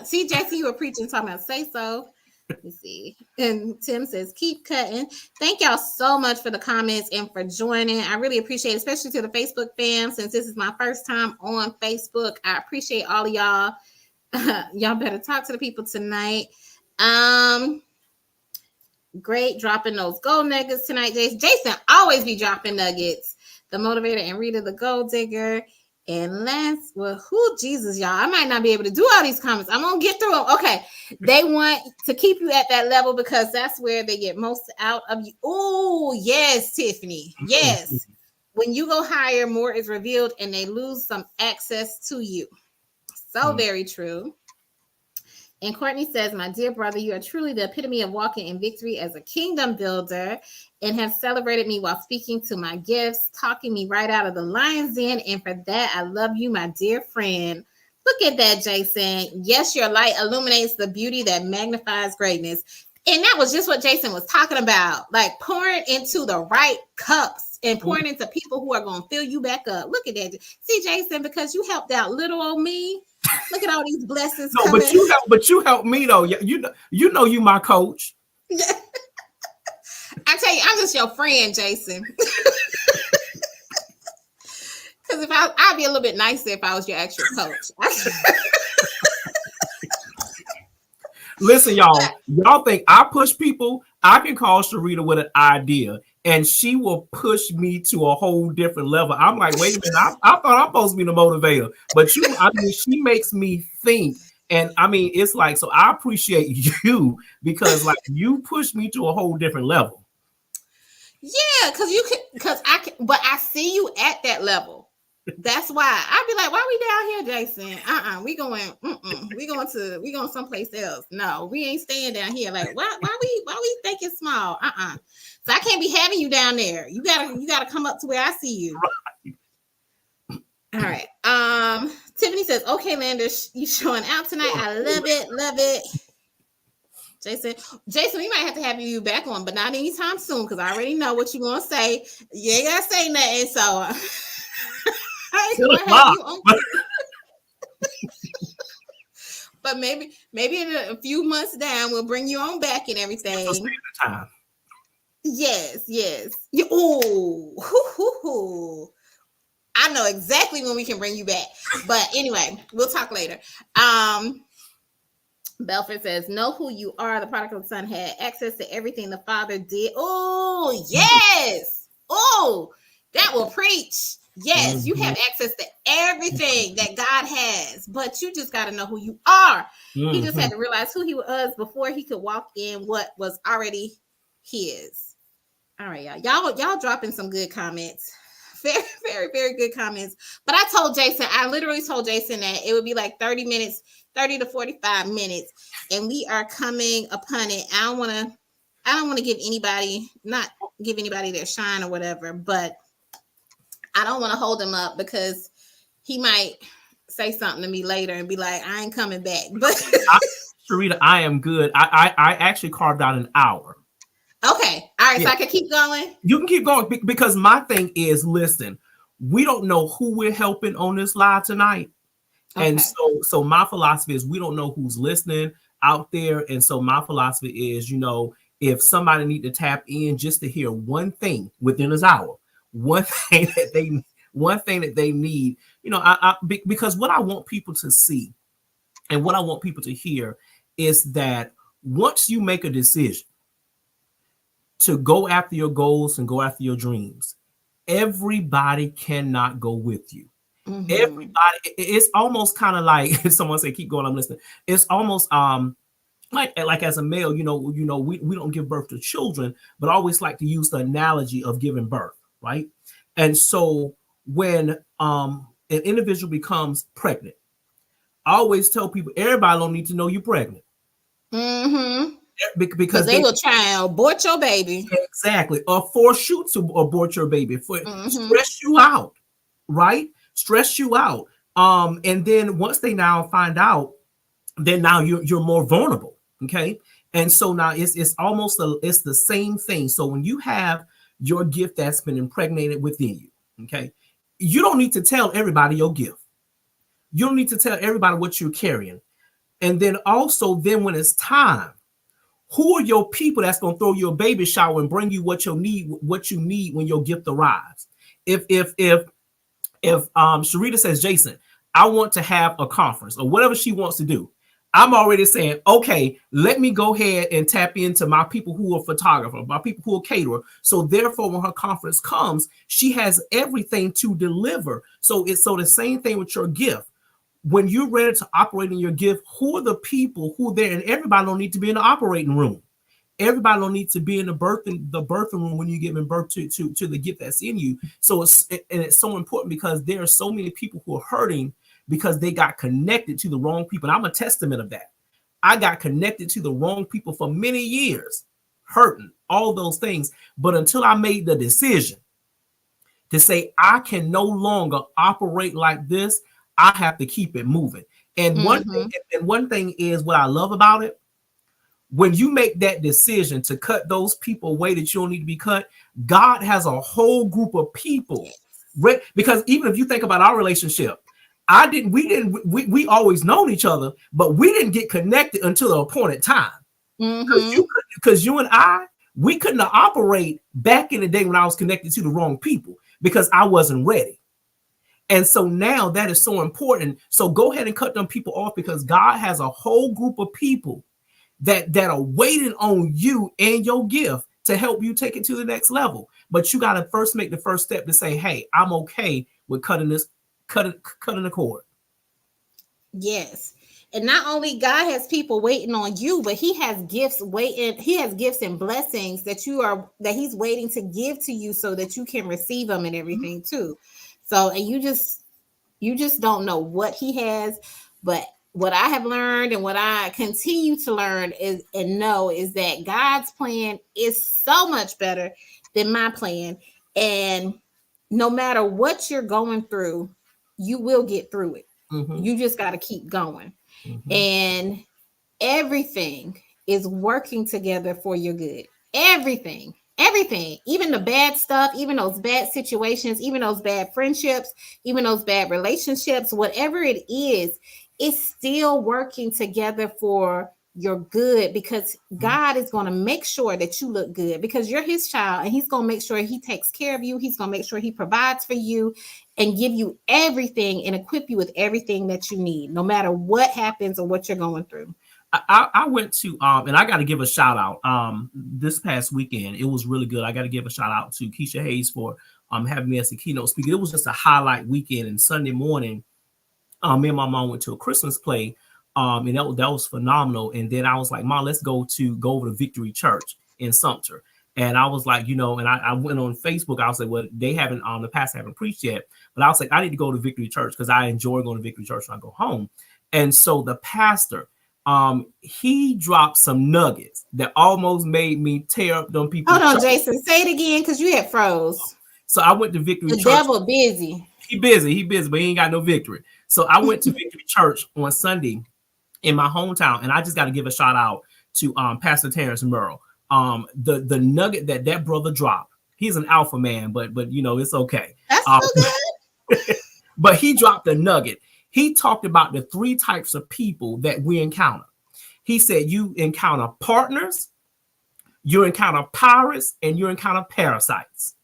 see, Jackson, you were preaching, talking about say so. Let me see. And Tim says, keep cutting. Thank y'all so much for the comments and for joining. I really appreciate it, especially to the Facebook fam, since this is my first time on Facebook. I appreciate all of y'all. Y'all better talk to the people tonight. Great dropping those gold nuggets tonight, Jason. Jason always be dropping nuggets. The motivator and Rita the gold digger. And last, well, who Jesus, y'all? I might not be able to do all these comments. I'm gonna get through them. Okay, they want to keep you at that level because that's where they get most out of you. Oh, yes, Tiffany. Yes. When you go higher, more is revealed, and they lose some access to you. So very true. And Courtney says, my dear brother, you are truly the epitome of walking in victory as a kingdom builder and have celebrated me while speaking to my gifts, talking me right out of the lion's den. And for that, I love you, my dear friend. Look at that, Jason. Yes, your light illuminates the beauty that magnifies greatness. And that was just what Jason was talking about, like pouring into the right cups and pouring into people who are going to fill you back up. Look at that. See, Jason, because you helped out little old me. Look at all these blessings. No, coming. but you help me though. You know you my coach. Yeah. I tell you, I'm just your friend, Jason. Because if I'd be a little bit nicer if I was your actual coach. Listen, y'all think I push people? I can call Sharita with an idea, and she will push me to a whole different level. I'm like, wait a minute, I thought I'm supposed to be the motivator, but she makes me think, and I mean, it's like, so I appreciate you because like you pushed me to a whole different level. Yeah, because but I see you at that level. That's why I'd be like, why we down here, Jason? We going someplace else. No, we ain't staying down here. Like, why we thinking small? So I can't be having you down there. You gotta come up to where I see you. All right. Tiffany says, okay, Lander, you showing out tonight. I love it. Jason, we might have to have you back on, but not anytime soon, because I already know what you're gonna say. You ain't gotta say nothing, so I ain't gonna have you on. But maybe in a few months down, we'll bring you on back and everything. Time. Yes. I know exactly when we can bring you back. But anyway, we'll talk later. Belford says, know who you are. The prodigal son had access to everything the father did. Oh, yes. Oh, that will preach. Yes, you have access to everything that God has, but you just got to know who you are. He just had to realize who he was before he could walk in what was already his. All right, y'all dropping some good comments. Very, very, very good comments. But I literally told Jason that it would be like 30 to 45 minutes, and we are coming upon it. I don't want to give anybody their shine or whatever, but I don't want to hold him up because he might say something to me later and be like, I ain't coming back. But Sharita, I am good. I actually carved out an hour. Okay. All right. Yeah. So I can keep going. You can keep going because my thing is, listen, we don't know who we're helping on this live tonight. Okay. And so my philosophy is we don't know who's listening out there. And so my philosophy is, if somebody need to tap in just to hear one thing within this hour, one thing that they need, because what I want people to see and what I want people to hear is that once you make a decision to go after your goals and go after your dreams, everybody cannot go with you. Mm-hmm. Everybody, it's almost kind of like someone say, keep going, I'm listening. It's almost like as a male, we don't give birth to children, but I always like to use the analogy of giving birth, right? And so when an individual becomes pregnant, I always tell people, everybody don't need to know you're pregnant. Mm-hmm. Because they will try and abort your baby. Exactly. Or force you to abort your baby. Stress you out, right? Stress you out. And then once they now find out, then now you're more vulnerable. Okay. And so now it's almost it's the same thing. So when you have your gift that's been impregnated within you, okay, you don't need to tell everybody your gift. You don't need to tell everybody what you're carrying. And then also, then when it's time, who are your people that's gonna throw you a baby shower and bring you what you need when your gift arrives? If Sharita says, Jason, I want to have a conference or whatever she wants to do, I'm already saying, okay, let me go ahead and tap into my people who are photographers, my people who are caterer. So therefore, when her conference comes, she has everything to deliver. So the same thing with your gift. When you're ready to operate in your gift, who are the people who are there? And everybody don't need to be in the operating room. Everybody don't need to be in the birthing room when you're giving birth to the gift that's in you. So it's so important because there are so many people who are hurting because they got connected to the wrong people. And I'm a testament of that. I got connected to the wrong people for many years, hurting, all those things. But until I made the decision to say I can no longer operate like this, I have to keep it moving. And one thing is what I love about it. When you make that decision to cut those people away that you don't need to be cut, God has a whole group of people. Because even if you think about our relationship, we always known each other, but we didn't get connected until the appointed time. Because you and I, we couldn't operate back in the day when I was connected to the wrong people because I wasn't ready. And so now that is so important. So go ahead and cut them people off because God has a whole group of people that are waiting on you and your gift to help you take it to the next level. But you got to first make the first step to say, hey, I'm okay with cutting the cord. Yes. And not only God has people waiting on you, but he has gifts waiting. He has gifts and blessings that he's waiting to give to you so that you can receive them and everything too. So, and you just don't know what he has, but what I have learned and what I continue to learn is that God's plan is so much better than my plan. And no matter what you're going through, you will get through it. You just got to keep going. And everything is working together for your good. Everything, even the bad stuff, even those bad situations, even those bad friendships, even those bad relationships, whatever it is, it's still working together for your good because God is going to make sure that you look good because you're his child and he's going to make sure he takes care of you. He's going to make sure he provides for you and give you everything and equip you with everything that you need, no matter what happens or what you're going through. I went to and I got to give a shout out this past weekend. It was really good. I got to give a shout out to Keisha Hayes for having me as a keynote speaker. It was just a highlight weekend. And Sunday morning, me and my mom went to a Christmas play, and that was phenomenal. And then I was like, Mom, let's go over to Victory Church in Sumter. And I was like, and I went on Facebook. I was like, well, they haven't the pastor haven't preached yet, but I was like, I need to go to Victory Church because I enjoy going to Victory Church when I go home. And so the pastor, he dropped some nuggets that almost made me tear up them people. Hold on, Jason, say it again because you had froze. So I went to Victory Church. The devil busy. He busy, but he ain't got no victory. So I went to Victory Church on Sunday in my hometown, and I just got to give a shout out to Pastor Terrence Merle. The nugget that brother dropped. He's an alpha man, but it's okay. That's so good. But he dropped a nugget. He talked about the 3 types of people that we encounter. He said you encounter partners, you encounter pirates, and you encounter parasites.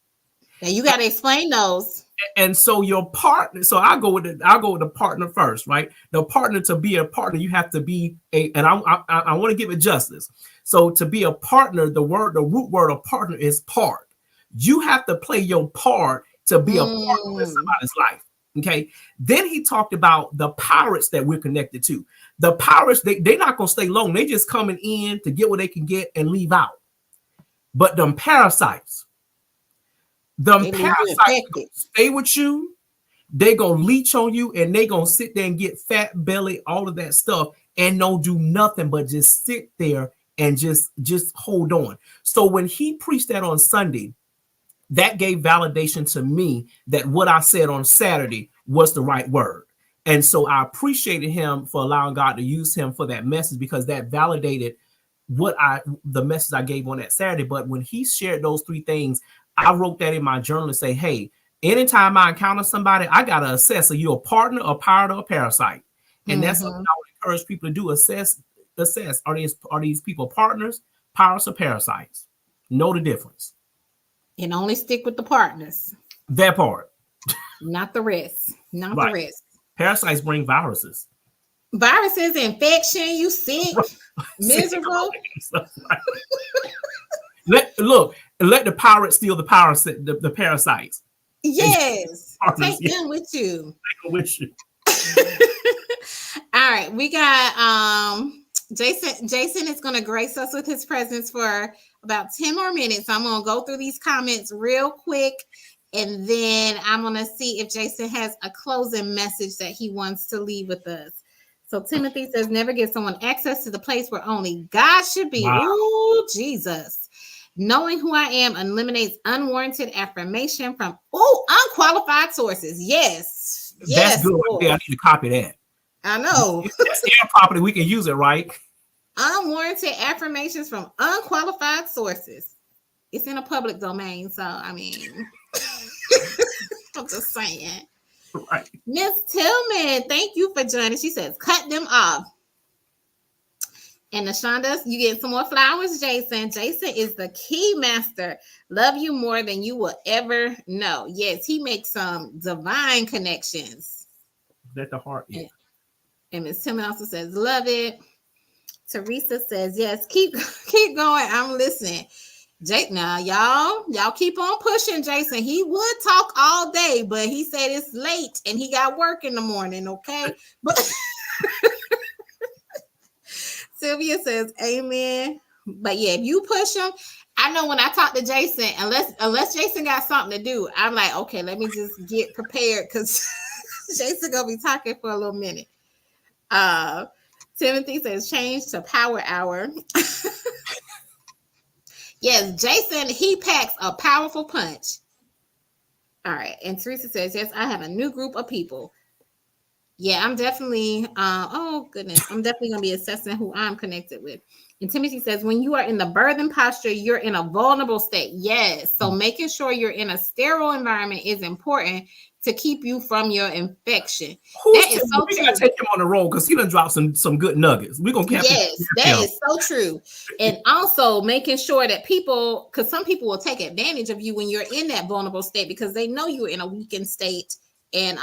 And you got to explain those. And so your partner, so I'll go with the partner first, right? The partner, to be a partner, you have to be and I want to give it justice. So to be a partner, the root word of partner is part. You have to play your part to be a partner in somebody's life. Okay. Then he talked about the pirates that we're connected to. The pirates, they're not going to stay long. They just coming in to get what they can get and leave out. But them parasites, stay with you. They're going to leech on you and they're going to sit there and get fat belly, all of that stuff, and don't do nothing but just sit there and just hold on. So when he preached that on Sunday, that gave validation to me that what I said on Saturday was the right word. And so I appreciated him for allowing God to use him for that message because that validated the message I gave on that Saturday. But when he shared those 3 things, I wrote that in my journal and say, hey, anytime I encounter somebody, I gotta assess, are you a partner, a pirate, or a parasite? And that's something I would encourage people to do. Assess. Are these people partners, pirates, or parasites? Know the difference. And only stick with the partners. That part. Not the rest. Not Right. the rest. Parasites bring viruses. Viruses, infection, you sick, miserable. Let the pirate steal the parasites. Yes. Take them with you. Take them with you. All right. We got Jason. Jason is gonna grace us with his presence for about 10 more minutes. I'm gonna go through these comments real quick. And then I'm going to see if Jason has a closing message that he wants to leave with us. So Timothy says, never give someone access to the place where only God should be. Wow. Ooh, Jesus. Knowing who I am eliminates unwarranted affirmation from unqualified sources. Yes. That's good. Yeah, I need to copy that. I know. That's air property. We can use it, right? Unwarranted affirmations from unqualified sources. It's in a public domain. So, I mean... I'm just saying. Right. Miss Tillman, thank you for joining. She says, cut them off. And Nashonda, you get some more flowers, Jason. Jason is the key master. Love you more than you will ever know. Yes, he makes some divine connections. That's the heart. Yeah. And Miss Tillman also says, love it. Teresa says, yes, keep going. I'm listening. Now, y'all keep on pushing Jason. He would talk all day, but he said it's late and he got work in the morning, okay? But Sylvia says, amen. But yeah, if you push him, I know when I talk to Jason, unless Jason got something to do, I'm like, okay, let me just get prepared because Jason gonna be talking for a little minute. Timothy says, change to power hour. Yes, Jason, he packs a powerful punch. All right. And Teresa says, yes, I have a new group of people. Yeah, I'm definitely, I'm definitely going to be assessing who I'm connected with. And Timothy says, when you are in the birthing posture, you're in a vulnerable state. Yes. So making sure you're in a sterile environment is important to keep you from your infection. That is so true. We gotta take him on the road because he done dropped some good nuggets. We're gonna Yes, that is so true. And also making sure that people, because some people will take advantage of you when you're in that vulnerable state because they know you're in a weakened state and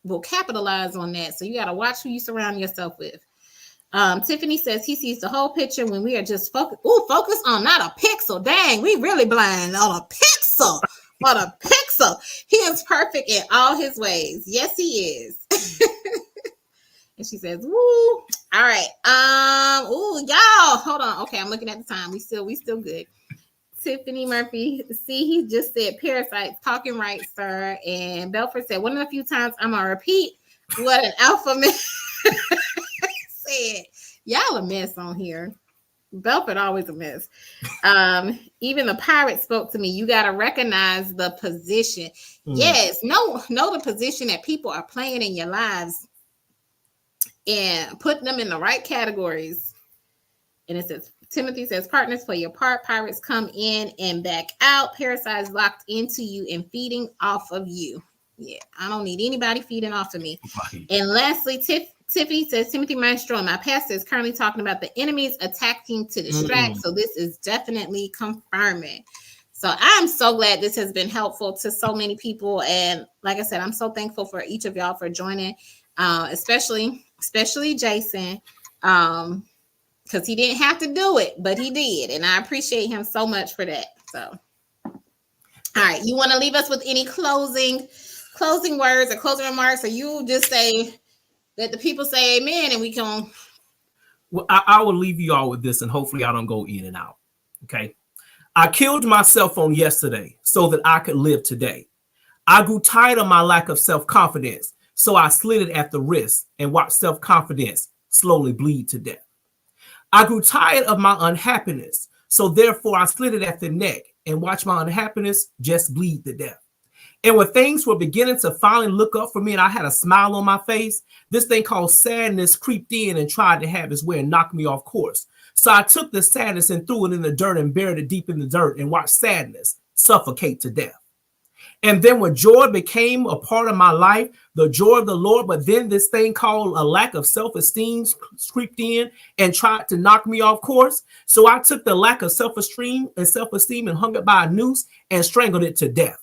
will capitalize on that. So you got to watch who you surround yourself with. Tiffany says he sees the whole picture when we are just focus on not a pixel. Dang, we really blind on a pixel. On a pixel. He is perfect in all his ways. Yes, he is. And she says, woo. All right. Y'all, hold on. Okay, I'm looking at the time. We still good. Tiffany Murphy, see, he just said parasites, talking right, sir. And Belford said, one of the few times I'm gonna repeat what an alpha man said. Y'all a mess on here. Belford always a mess. Even the pirate spoke to me. You got to recognize the position. Yes, know the position that people are playing in your lives and put them in the right categories. And it says, Timothy says, partners play your part. Pirates come in and back out. Parasites locked into you and feeding off of you. Yeah, I don't need anybody feeding off of me. Right. And lastly, Tiffany says, Timothy Maestro, my pastor is currently talking about the enemies attacking to distract. So this is definitely confirming. So I'm so glad this has been helpful to so many people. And like I said, I'm so thankful for each of y'all for joining, especially Jason, because he didn't have to do it, but he did. And I appreciate him so much for that. So, all right. You want to leave us with any closing words or closing remarks, or you just say, let the people say amen and we can. Well, I will leave you all with this and hopefully I don't go in and out. Okay. I killed my cell phone yesterday so that I could live today. I grew tired of my lack of self-confidence, so I slid it at the wrist and watched self-confidence slowly bleed to death. I grew tired of my unhappiness, so therefore I slid it at the neck and watched my unhappiness just bleed to death. And when things were beginning to finally look up for me and I had a smile on my face, this thing called sadness creeped in and tried to have its way and knock me off course. So I took the sadness and threw it in the dirt and buried it deep in the dirt and watched sadness suffocate to death. And then when joy became a part of my life, the joy of the Lord, but then this thing called a lack of self-esteem creeped in and tried to knock me off course. So I took the lack of self-esteem and hung it by a noose and strangled it to death.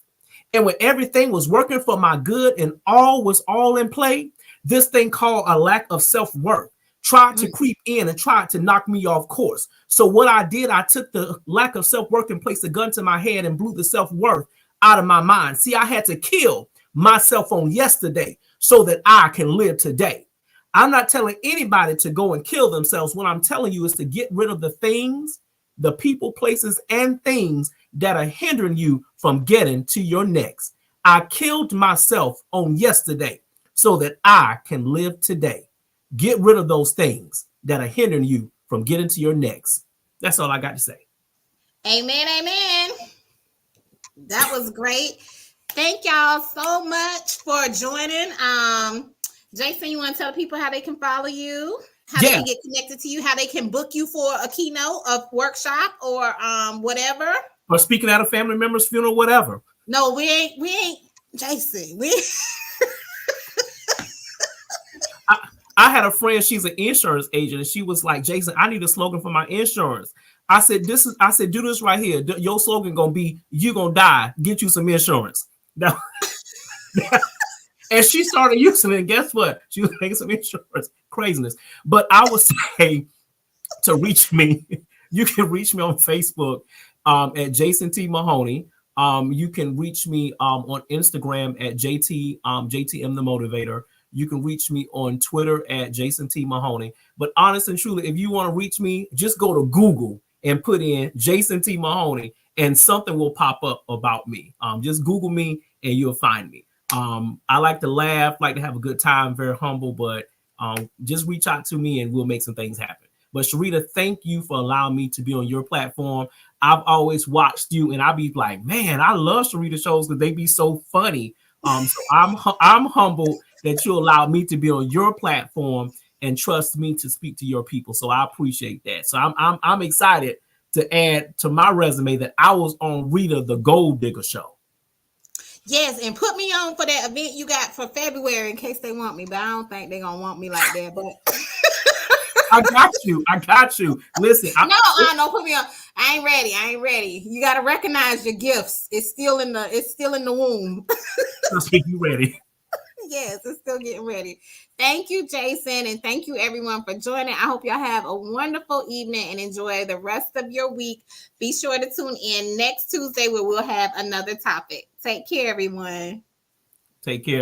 And when everything was working for my good and all was all in play, this thing called a lack of self-worth tried to creep in and tried to knock me off course. So what I did, I took the lack of self-worth and placed a gun to my head and blew the self-worth out of my mind. See, I had to kill myself on yesterday so that I can live today. I'm not telling anybody to go and kill themselves. What I'm telling you is to get rid of the things, the people, places, and things that are hindering you from getting to your next. I killed myself on yesterday so that I can live today. Get rid of those things that are hindering you from getting to your next. That's all I got to say. Amen. Amen. That was great. Thank y'all so much for joining. Jason, you want to tell people how they can follow you, how they can get connected to you, how they can book you for a keynote, a workshop, or whatever, or speaking at a family member's funeral, whatever. No, we ain't, Jason. I had a friend, she's an insurance agent, and she was like, Jason, I need a slogan for my insurance. I said, do this right here. Your slogan gonna be, you gonna die, get you some insurance. Now, and she started using it, and guess what? She was making some insurance. Craziness. But I would say to reach me, you can reach me on Facebook at Jason T. Mahoney. You can reach me on Instagram at JTM the Motivator. You can reach me on Twitter at Jason T. Mahoney. But honest and truly, if you want to reach me, just go to Google and put in Jason T. Mahoney, and something will pop up about me. Just Google me and you'll find me. I like to laugh, like to have a good time, very humble, but just reach out to me and we'll make some things happen. But Sharita, thank you for allowing me to be on your platform. I've always watched you and I be like, man, I love Sharita shows because they be so funny. So I'm humbled that you allow me to be on your platform and trust me to speak to your people. So I appreciate that. So I'm excited to add to my resume that I was on Rita the Gold Digger show. Yes, and put me on for that event you got for February in case they want me, but I don't think they're gonna want me like that. But I got you. Listen, I know. Put me on. I ain't ready. You got to recognize your gifts. It's still in the womb. Let's make you ready. Yes, it's still getting ready. Thank you, Jason, and thank you everyone for joining. I hope y'all have a wonderful evening and enjoy the rest of your week. Be sure to tune in next Tuesday where we'll have another topic. Take care, everyone. Take care.